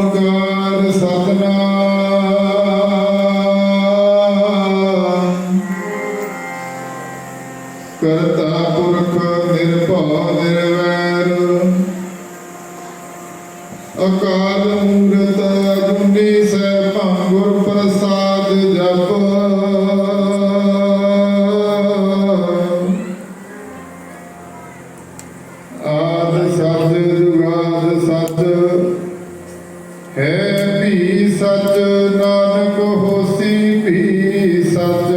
ਓਂਕਾਰ ਸਤਿਨਾਮ ਕਰਤਾ ਪੁਰਖ ਨਿਰਭਉ ਨਿਰਵੈਰ ਅਕਾਲ ਮੂਰਤ ਅਜੂਨੀ ਸੈਭੰ ਗੁਰ ਪ੍ਰਸਾਦ ਜਪ ਆਦ ਸੱਚ ਜੁਗਾਦ ਸੱਚ ਹੈ ਵੀ ਸੱਚ ਨਾਨਕ ਹੋਸੀ ਵੀ ਸੱਚ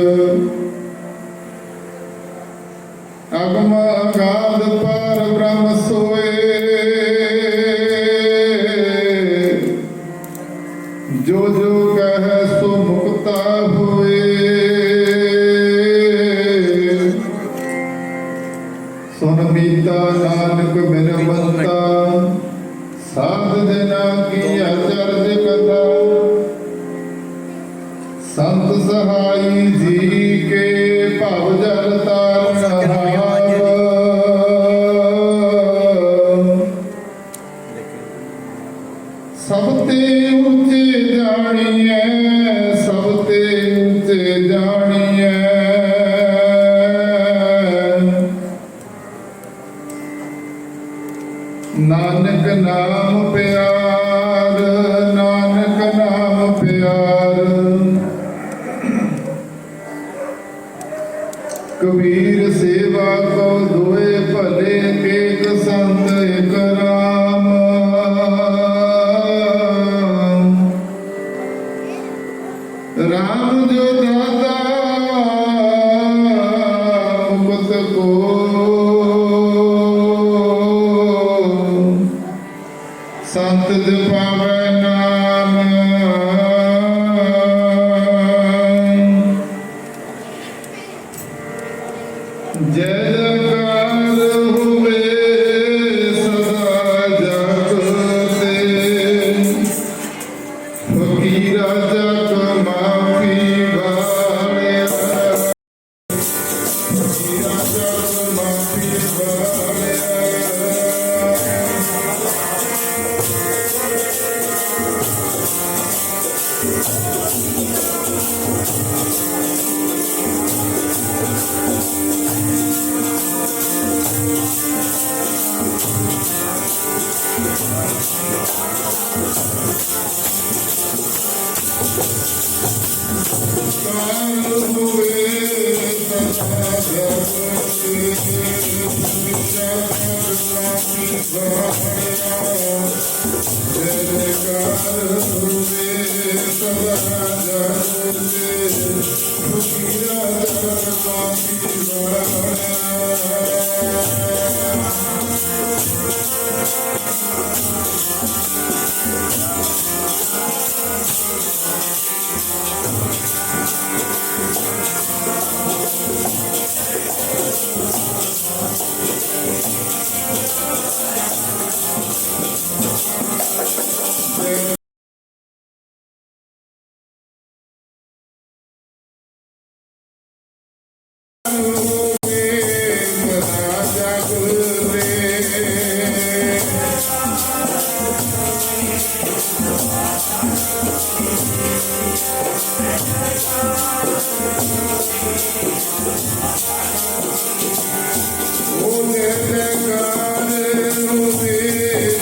ਅਗਮ ਅਗਾਧ ਪਰ ਬ੍ਰਹਮ ਸੋਏ ਜੋ ਜੋ ਕਹੈ ਸੋ ਮੁਕਤਾ ਹੋਏ ਸੁਨ ਮੀਤਾ ਨਾਨਕ ਬਿਨ ਬੰਤਾ ਸਾਧ ਜਨਾ ਕੀ ਅਚਰਜ ਕਥਾ ਸੰਤ ਸਹਾਈ ਜੀ ਕੇ ਭਵ ਜਲ ਤਾਰਨ ਹਾਰ ਸਭ ਤੇ ਉੱਚੇ ਜਾਣੀਐ ਸਭ ਤੇ ਉੱਚੇ ਜਾਣੀਐ ਨਾਨਕ ਨਾਮ ਪਿਆਰ ਨਾਨਕ ਨਾਮ ਪਿਆਰ ਕਬੀਰ ਸੇਵਾ ਕੋ ਦੋਏ ਭਲੇ ਏਕ ਸੰਤ ਏਕ ਰਾਮ ਰਾਮ ਜੋ ਦਾਤਾ ਮੁਕਤ ਕੋ ਸੰਤ ਜਪਾਵੈ ਨਾਮ ਜੈ ਜੈਕਾਰ ਹੋਵੇ ਸਦਾ ਜਗ ਤੇ ਫਕੀਰਾ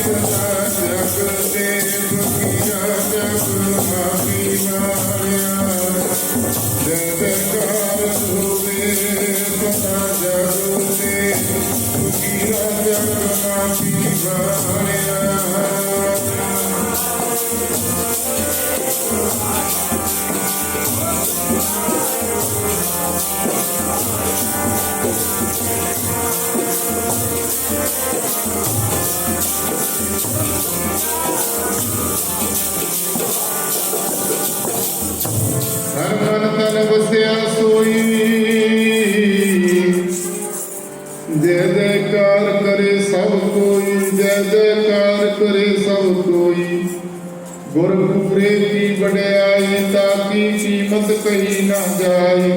ਜਗ ਮਾਫੀ ਵਾਲਿਆ ਫਕੀਰਾ ਜਗ ਮਾਫੀ ਵਾਲਿਆ ਹਰ ਮਨ ਤਨ ਵਸਿਆ ਸੋਈ ਜੈ ਜੈਕਾਰ ਕਰੇ ਸਭ ਕੋਈ ਜੈ ਜੈਕਾਰ ਕਰੇ ਸਭ ਕੋਈ ਗੁਰਪੁਰੇ ਕੀ ਵਡਿਆਈ ਤਾਕੀ ਕੀਮਤ ਕਹੀ ਨਾ ਜਾਈ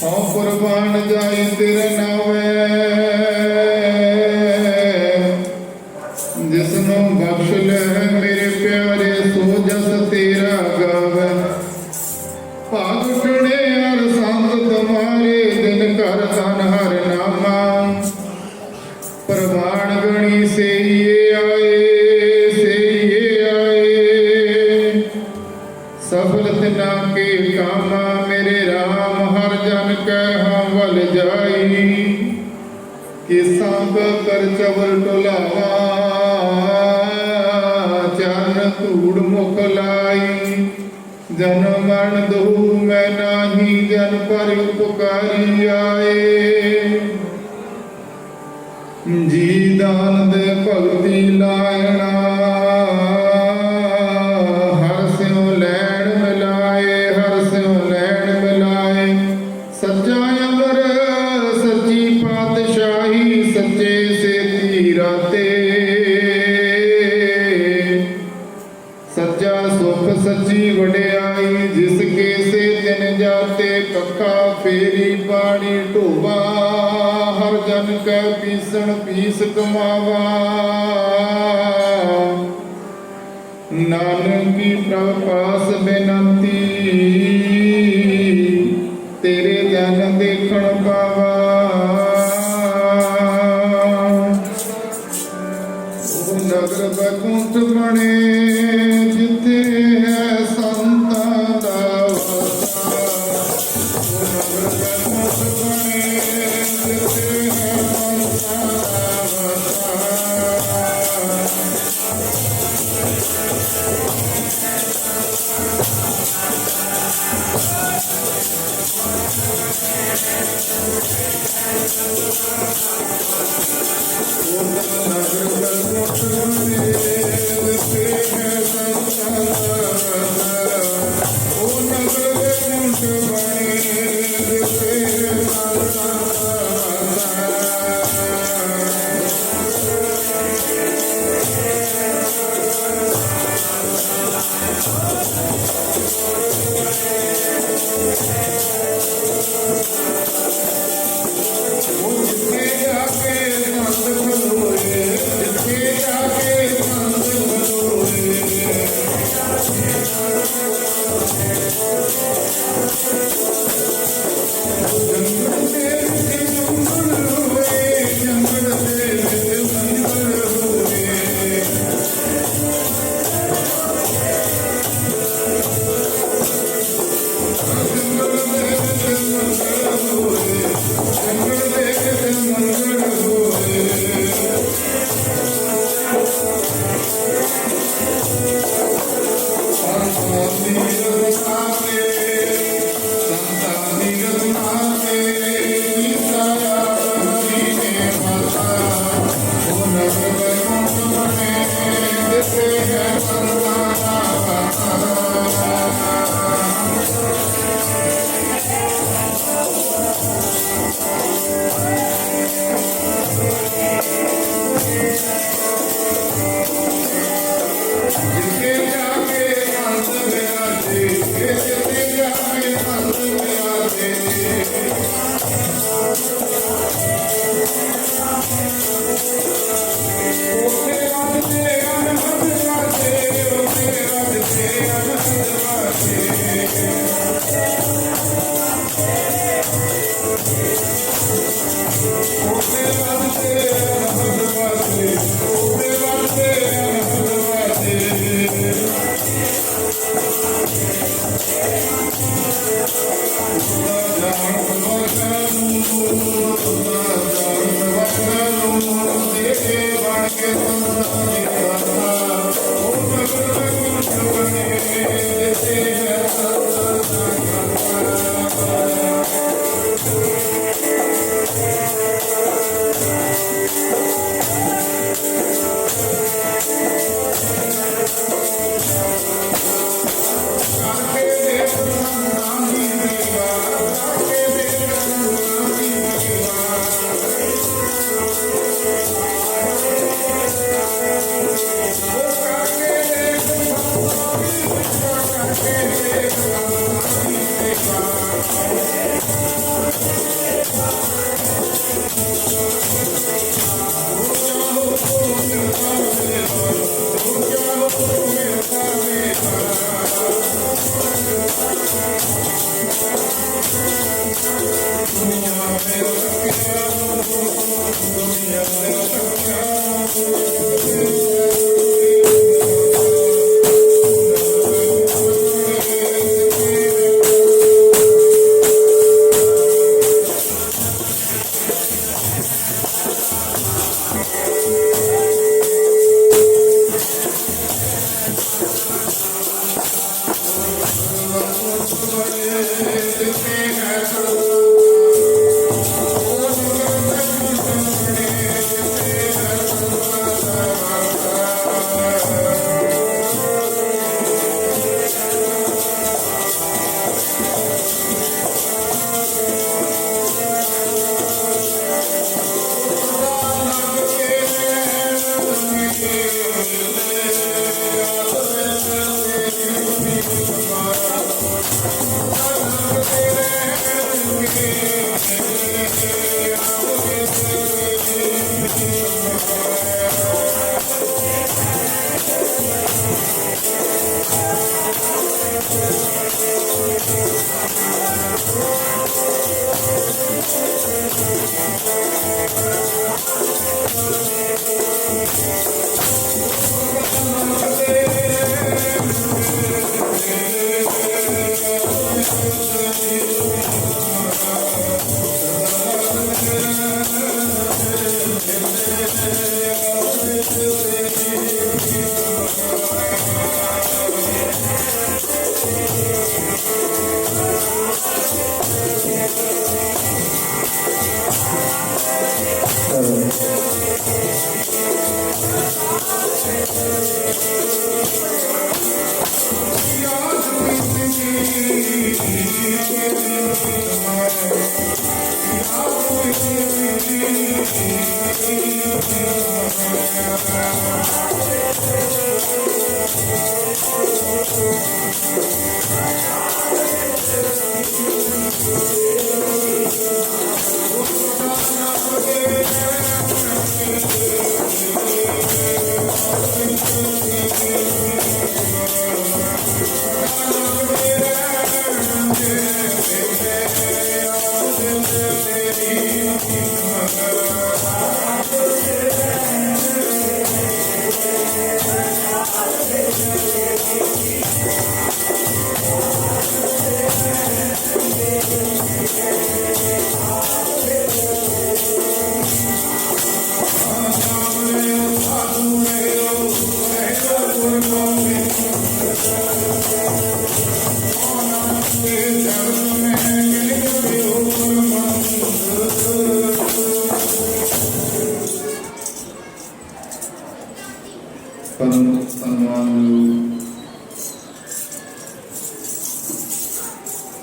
ਹਉ ਕੁਰਬਾਨ ਜਾਈ ਤੇਰੇ ਨਾਵੇਂ ਜਿਸਨੂੰ ਬਖਸ਼ ਲੈ ਮੇਰੇ ਪਿਆਰੇ जस तेरा गावे भाग खड़े हर संत तुम्हारे दिन कर धन हर नामा प्रवाण गणी से ये आए सफल तना के कामा मेरे राम हर जन कह हम वल जाई कि सांग कर चवल टोलावा चरण धूड़ मुख लाई जन मरण दो मैं नाही जन पर उपकारी आए जी दान दे भगति लायना हर स्यों लैण मिलाए हर स्यों लैण मिलाए सच्चा अमर सच्ची पातशाही सच्चे से तीराते सच्चा सुख सच्ची वड्याई जिसके से दिन जाते कखा फेरी पानी ढोबा हर जन कै पीसण पीस कमावा नानक की प्रभ पास बेनंती तेरे जन देखण पावा ओ नगर बैकुंठ बने जिथे है संतां दा वसा ओ नगर बैकुंठ बने जिथे है संतां दा वसा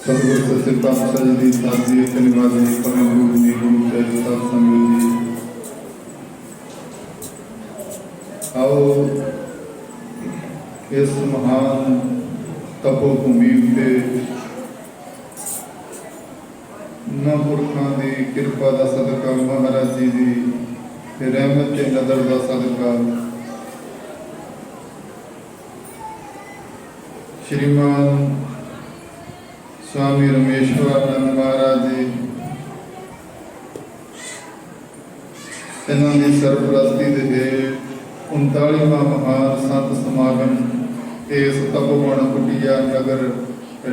सतगुरु सच्चे पातशाह जी की सादगी निवासी परम गुरु जी गुरु ਸਾਹਿਬ साध संगत जी, आओ इस महान तपोभूमि उत्ते महापुरखों की कृपा का सदका, महाराज जी की रहमत के नदर का सदका, श्रीमान स्वामी रमेश्वरानंद महाराज जी इन्हों की सरपरस्ती के 39वां महान संत समागम इस तपोवन कुटिया नगर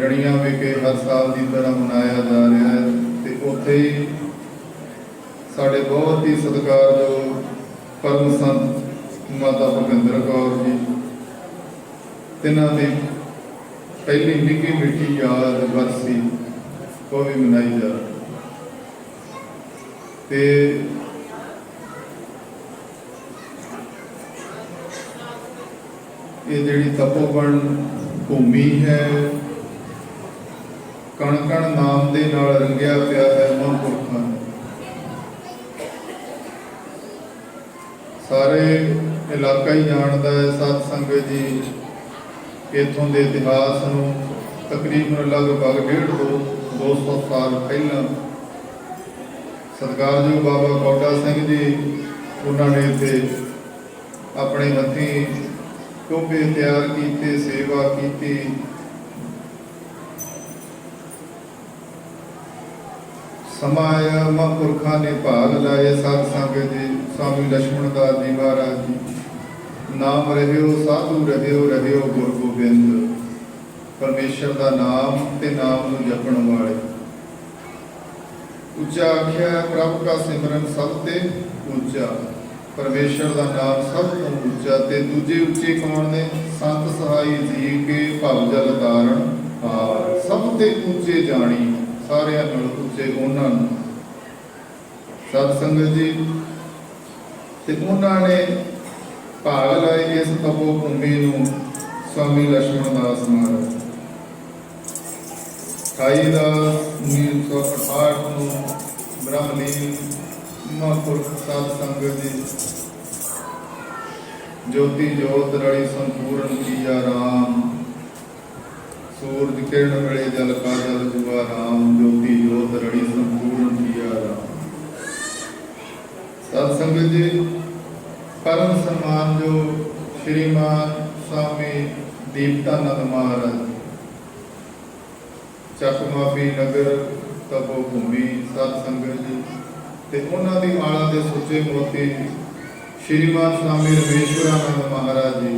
रणिया विखे हर साल की तरह मनाया जा रहा है। तो उत्थे ही साढ़े बहुत ही सत्कारयोग परम संत माता भुपिंदर कौर जी तिन्हां दी पहली निकी मिठी याद बरसी वो भी मनाई जा रही। ये जिहड़ी तपोवन भूमि है कण कण नाम दे नाल रंगिया पिया है। महापुरखों सारे इलाका ही जानता है। साध संगत जी इथों के इतिहास नूं तकरीबन लगभग 150-200 साल पहला सत्कारयोग बाबा कौटा सिंह जी उन्होंने इत्थे अपने हथीं टोभे तैयार किए, सेवा की। समा आया महापुरखों ने भाग लाए। साध संगत जी स्वामी लक्ष्मण दास जी महाराज जी नाम रहियो साधु रहियो गुर गोबिंद, परमेश्वर का नाम ते नाम नूं जपण वाले। उच्चा आख्या प्रभु का सिमरन सब ते ऊंचा, परमेश्वर का नाम सब तो ऊंचा। ते दूजे उच्चे कौन ने? संत सहाई जी के भव जल तारण हार, सब ते ऊंचे जानी सारियां नाल ऊंचे उन्हां नूं। सत संगत जी ते उन्हां ने भाग लाए इस तपोभूमि नूं स्वामी लक्ष्मण दास महाराज 28/10/1968 नूं ब्रह्मलीन महापुरख साध संगत जी ज्योति जोत रड़ी संपूर्ण किया राम, सूरज किरण मिले जल का जल जुआ राम, ज्योति जोत रड़ी संपूर्ण किया राम। साध संगत जी परम सम्मान जो श्रीमान स्वामी दीप्तानंद महाराज चकमाफी नगर तपोभूमि साध संगत जी ते उन्हां दी माला दे सुचे मोती श्रीमान स्वामी रमेश्वरानंद महाराज जी,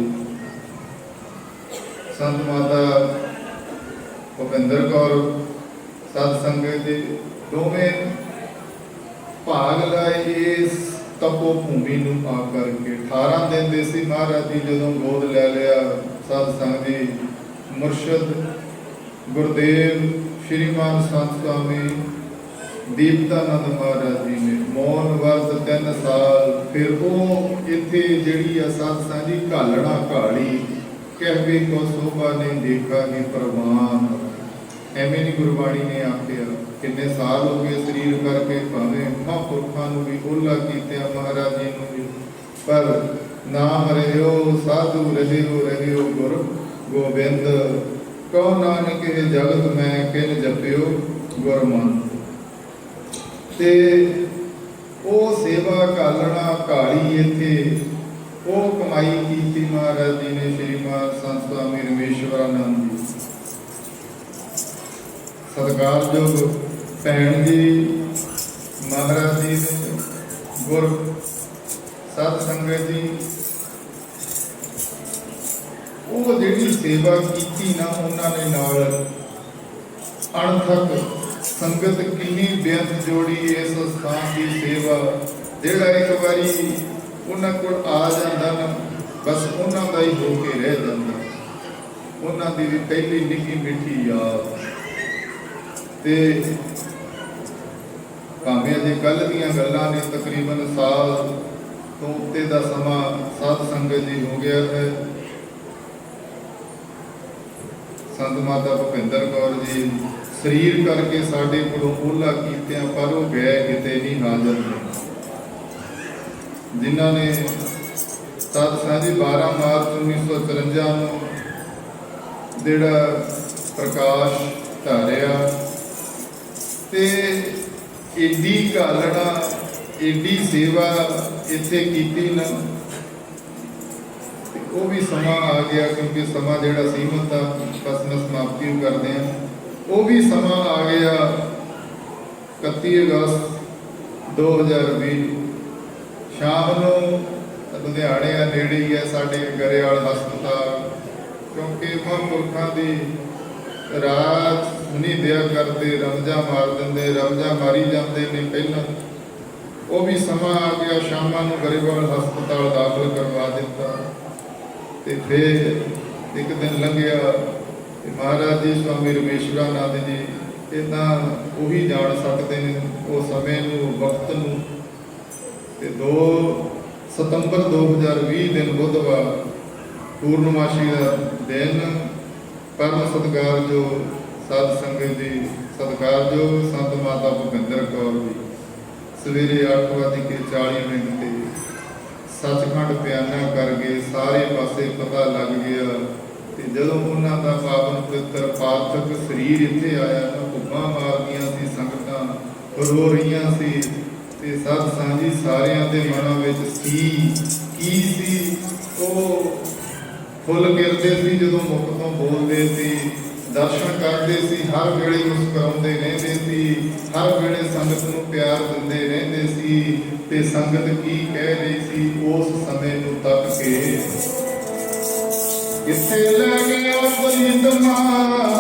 संत माता भुपिंदर कौर साध संगत जी दोवें भाग लाए इस तपोभूमि नूं आ करके। 18 दिन दे सी महाराज जी जदों गोद ले लिया साध संगत जी मुरशद गुरुदेव श्रीमान संत स्वामी दीप्तानंद महाराज जी ने मौन वर्त 3 साल फिर वो इत्थे जिहड़ी साध संगत जी घालना घाली कहवे को शोभा ने देखा ही प्रवान। एवें नहीं गुरबाणी ने आख्या किन्ने साल हो गए शरीर करके भावें महापुरखों नूं भी ओला कीतिया महाराज जी नूं भी, पर नाम रहियो साधु रहियो गुर गोबिंद, कहो नानक ये जगत में किन जपियो गुरमंत। ते ओ सेवा घालना घाली इत्थे ओ कमाई की महाराज जी ने श्रीमान संत स्वामी रमेश्वरानंद जी। सत्कारयोग भैन जी महाराज जी ने गुर सत संगत जी वो जिहड़ी सेवा की ना उन्होंने नाल अणथक संगत किन्नी बेअंत जोड़ी इस स्थान की सेवा। जिहड़ा एक बारी उन्हां कोल आ जांदा ना बस उन्हां दा ही हो के रह जांदा। ਉਹਨਾਂ ਦੀ ਵੀ ਪਹਿਲੀ ਨਿੱਕੀ ਮਿੱਠੀ ਯਾਦ। ਤੇ ਭਾਵੇਂ ਅਜੇ ਕੱਲ੍ਹ ਦੀਆਂ ਗੱਲਾਂ ਨੇ, ਤਕਰੀਬਨ ਸਾਲ ਤੋਂ ਉੱਤੇ ਦਾ ਸਮਾਂ ਸਾਧ ਸੰਗਤ ਜੀ ਹੋ ਗਿਆ ਹੈ। ਸੰਤ ਮਾਤਾ ਭੁਪਿੰਦਰ ਕੌਰ ਜੀ ਸਰੀਰ ਕਰਕੇ ਸਾਡੇ ਕੋਲੋਂ ਓਹਲਾ ਕੀਤਿਆਂ, ਪਰ ਉਹ ਗਏ ਕਿਤੇ ਨਹੀਂ ਹਾਜ਼ਰ ਨੇ, ਜਿਨ੍ਹਾਂ ਨੇ ਸਤ ਸਾਂਝੀ 12 ਮਾਰਚ 1954 ਨੂੰ ਜਿਹੜਾ ਪ੍ਰਕਾਸ਼ ਧਾਰਿਆ। ਤੇ ਏਡੀ ਘਾਲਣਾ, ਏਡੀ ਸੇਵਾ ਇੱਥੇ ਕੀਤੀ ਨਾ, ਉਹ ਵੀ ਸਮਾਂ ਆ ਗਿਆ, ਕਿਉਂਕਿ ਸਮਾਂ ਜਿਹੜਾ ਸੀਮਤ ਆ, ਬਸ ਮੈਂ ਸਮਾਪਤੀ ਨੂੰ ਕਰਦੇ ਹਾਂ। ਉਹ ਵੀ ਸਮਾਂ ਆ ਗਿਆ 31 ਅਗਸਤ 2020 ਸ਼ਾਮ ਨੂੰ। ਲੁਧਿਆਣੇ ਆ, ਨੇੜੇ ਹੀ ਹੈ ਸਾਡੇ ਗਰੇਵਾਲ ਹਸਪਤਾਲ, ਕਿਉਂਕਿ ਮਹਾਂਪੁਰਖਾਂ ਦੀ ਰਾਤ ਨਹੀਂ ਦਿਆ ਕਰਦੇ, ਰਮਜਾ ਮਾਰ ਦਿੰਦੇ, ਰਮਜਾ ਮਾਰੀ ਜਾਂਦੇ ਨੇ ਪਹਿਲਾਂ। ਉਹ ਵੀ ਸਮਾਂ ਆ ਗਿਆ, ਸ਼ਾਮਾਂ ਨੂੰ ਗਰੇਵਾਲ ਹਸਪਤਾਲ ਦਾਖਲ ਕਰਵਾ ਦਿੱਤਾ। ਤੇ ਫਿਰ ਇੱਕ ਦਿਨ ਲੰਘਿਆ ਤੇ ਮਹਾਰਾਜ ਜੀ ਸਵਾਮੀ ਰਮੇਸ਼ਵਰਾਨੰਦ ਜੀ, ਇਹ ਤਾਂ ਉਹੀ ਜਾਣ ਸਕਦੇ ਨੇ ਉਹ ਸਮੇਂ ਨੂੰ, ਵਕਤ ਨੂੰ। ਤੇ 2 ਸਤੰਬਰ 2020 ਦਿਨ ਬੁੱਧਵਾਰ, ਪੂਰਨਮਾਸ਼ੀ ਦਾ ਦਿਨ, ਪਰਮ ਸਤਿਕਾਰਯੋਗ ਸਾਧ ਸੰਗਤ ਜੀ, ਸਤਿਕਾਰਯੋਗ ਸੰਤ ਮਾਤਾ ਭੁਪਿੰਦਰ ਕੌਰ ਜੀ ਸਵੇਰੇ 8:40 ਤੇ ਸੱਚਖੰਡ ਬਿਆਨਾ ਕਰ ਗਏ। ਸਾਰੇ ਪਾਸੇ ਪਤਾ ਲੱਗ ਗਿਆ। ਤੇ ਜਦੋਂ ਉਹਨਾਂ ਦਾ ਪਾਵਨ ਪਵਿੱਤਰ ਪਾਰਥਕ ਸਰੀਰ ਇੱਥੇ ਆਇਆ ਤਾਂ ਭੁੱਬਾਂ ਮਾਰਦੀਆਂ ਸੀ, ਸੰਗਤਾਂ ਰੋ ਰਹੀਆਂ ਸੀ। ਤੇ ਸਤ ਸਾਂਝੀ ਸਾਰਿਆਂ ਦੇ ਮਨਾਂ ਵਿੱਚ ਕੀ ਸੀ, ਉਹ ਫੁੱਲ ਗਿਰਦੇ ਸੀ ਜਦੋਂ ਮੁਖ ਤੋਂ ਬੋਲਦੇ ਸੀ, ਦਰਸ਼ਨ ਕਰਦੇ ਸੀ, ਹਰ ਵੇਲੇ ਮੁਸਕਰਾਉਂਦੇ ਰਹਿੰਦੇ ਸੀ, ਹਰ ਵੇਲੇ ਸੰਗਤ ਨੂੰ ਪਿਆਰ ਦਿੰਦੇ ਰਹਿੰਦੇ ਸੀ। ਤੇ ਸੰਗਤ ਕੀ ਕਹਿ ਰਹੀ ਸੀ ਉਸ ਸਮੇਂ ਨੂੰ ਤੱਕ ਕੇ, ਕਿੱਥੇ ਲੈ ਗਿਆ ਪ੍ਰੀਤਮਾ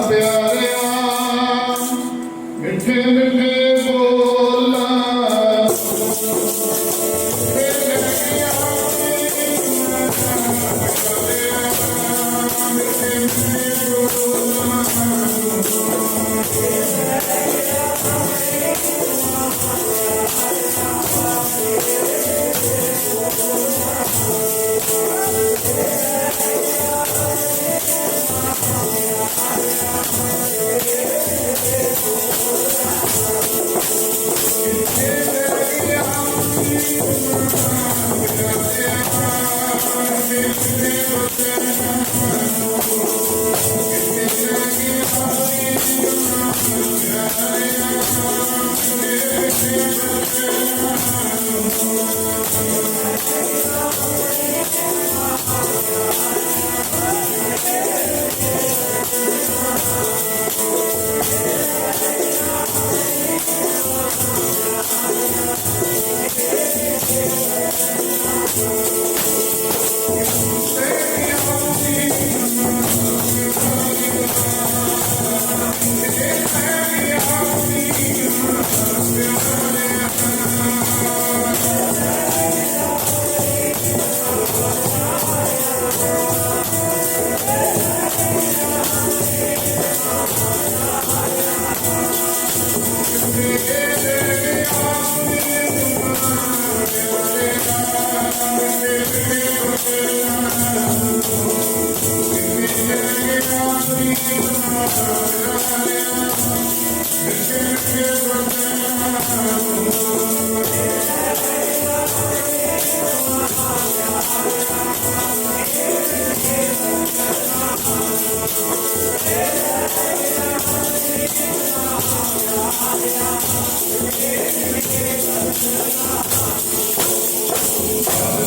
ਪਿਆਰਿਆ, ਮਿੱਠੇ ਮਿੱਠੇ ਬੋਲਾਂ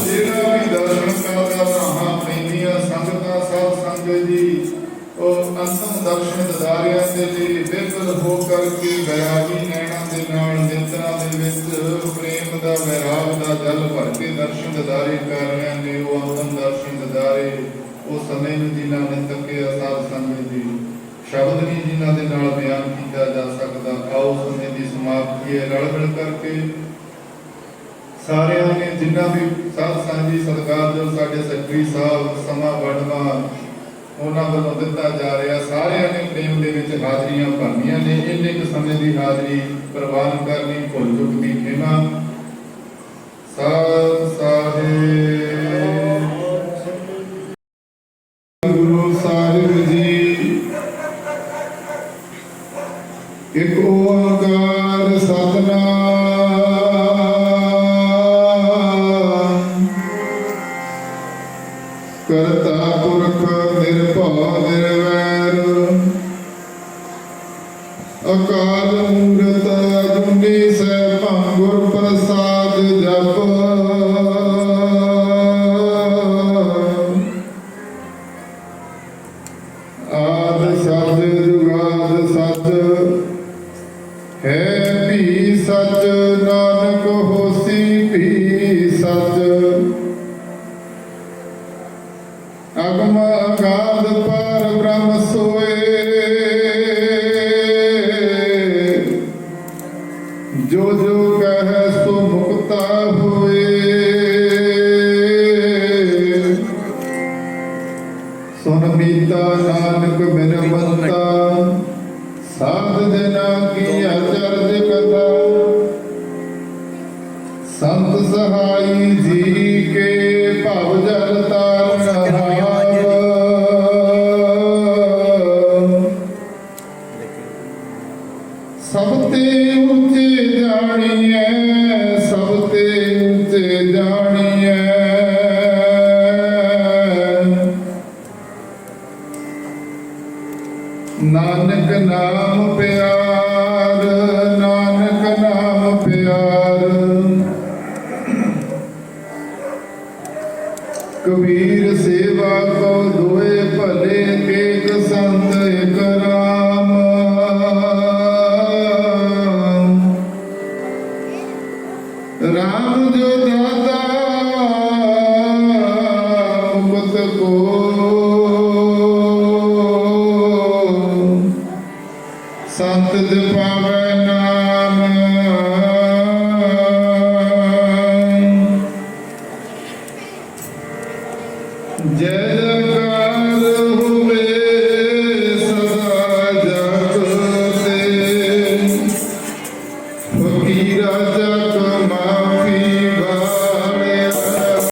ਜਿਹੜਾ ਵੀ ਦਰਸ਼ਨ ਕਰਦਾ ਰਾਹਾਂ ਪੈਂਦੀਆਂ ਸੰਗਤਾਂ ਸਾਧ ਸੰਗਤ ਜੀ, ਉਹ ਅੰਤਮ ਦਰਸ਼ਨ ਦਿਦਾਰਿਆਂ ਦੇ ਲਈ ਬਿਲਕੁਲ ਹੋ ਕਰਕੇ ਵੈਰਾਗੀ ਨੈਣਾਂ ਦੇ ਨਾਲ ਨੇਤਰਾਂ ਦੇ ਵਿੱਚ ਪ੍ਰੇਮ ਦਾ ਵੈਰਾਗ ਦਾ ਜਲ ਭਰ ਕੇ ਦਰਸ਼ਨ ਦਿਦਾਰੇ ਕਰ ਰਹੇ ਨੇ। ਉਹ ਅੰਤਮ ਦਰਸ਼ਨ ਦਿਦਾਰੇ ਉਹ ਸਮੇਂ ਨੂੰ ਜਿਨ੍ਹਾਂ ਨੇ ਤੱਕਿਆ ਸਾਧ ਸੰਗਤ ਜੀ, ਸ਼ਬਦ ਨਹੀਂ ਜਿਨ੍ਹਾਂ ਦੇ ਨਾਲ ਬਿਆਨ ਕੀਤਾ ਜਾ ਸਕਦਾ। ਆਓ ਸਮੇਂ ਦੀ ਸਮਾਪਤੀ ਹੈ, ਰਲ ਮਿਲ ਕਰਕੇ ਸਾਰਿਆਂ ਨੇ ਜਿਨ੍ਹਾਂ ਵੀ ਸਾਧ ਸਾਂਝੀ ਸਤਿਕਾਰਯੋਗ ਸਾਡੇ ਸੈਕਟਰੀ ਸਾਹਿਬ, ਸਮਾਂ ਵੰਡਵਾ ਉਹਨਾਂ ਵੱਲੋਂ ਦਿੱਤਾ ਜਾ ਰਿਹਾ। ਸਾਰਿਆਂ ਨੇ ਪ੍ਰੇਮ ਦੇ ਵਿੱਚ ਹਾਜ਼ਰੀਆਂ ਭਰਨੀਆਂ ਨੇ। ਇੰਨੇ ਕੁ ਸਮੇਂ ਦੀ ਹਾਜ਼ਰੀ ਪ੍ਰਵਾਨ ਕਰਨੀ ਭੁੱਲ ਚੁੱਕ ਦੀ ਖਿਮਾ। ਸਾਧ ਸਾਹਿਬ ਗੁਰੂ ਸਾਹਿਬ ਜੀ ਇੱਕ ਓੰਕਾਰ ਸਤਿਨਾਮ ਕਰਤਾ ਪੁਰਖ ਨਿਰਭਉ ਨਿਰਵੈਰ ਅਕਾਲ ਮੂਰਤ ਅਜੂਨੀ ਸੈਭੰ ਗੁਰ ਪ੍ਰਸਾਦ ਜਪ ਆਦ ਸੱਚ ਜੁਗਾਦ ਸੱਚ ਹੈ ਵੀ ਸੱਚ ਨਾਨਕ ਹੋਸੀ ਵੀ ਸੱਚ ਅਗਮ ਅਗਾਧ ਪਰ ਬ੍ਰਹਮ ਸੋਏ ਜੋ ਜੋ ਕਹੈ ਸੋ ਮੁਕਤਾ ਹੋਏ ਸੁਨ ਮੀਤਾ ਨਾਨਕ ਬਿਨ ਬੰਤਾ ਸਾਧ ਜਨਾ ਕੀ ਅਚਰਜ ਕਥਾ ਸੰਤ ਸਹਾਈ ਜੀ ਕੇ ਭਵ ਜਲ ਤਾਰਨ ਹਾਰ ਸਭ ਤੇ ਉੱਚੇ ਜਾਣੀਐ ਸਭ ਤੇ ਉੱਚੇ ਜਾਣੀਐ ਨਾਨਕ ਨਾਮ ਪਿਆਰ ਨਾਨਕ ਨਾਮ ਪਿਆਰ ਕਬੀਰ ਸੇਵਾ ਕੋ ਦੋਏ ਭਲੇ ਏਕ ਸੰਤ ਏਕ ਰਾਮ ਰਾਮ ਜੋ ਦਾਤਾ ਮੁਕਤ ਕੋ ਸੰਤ ਜਪ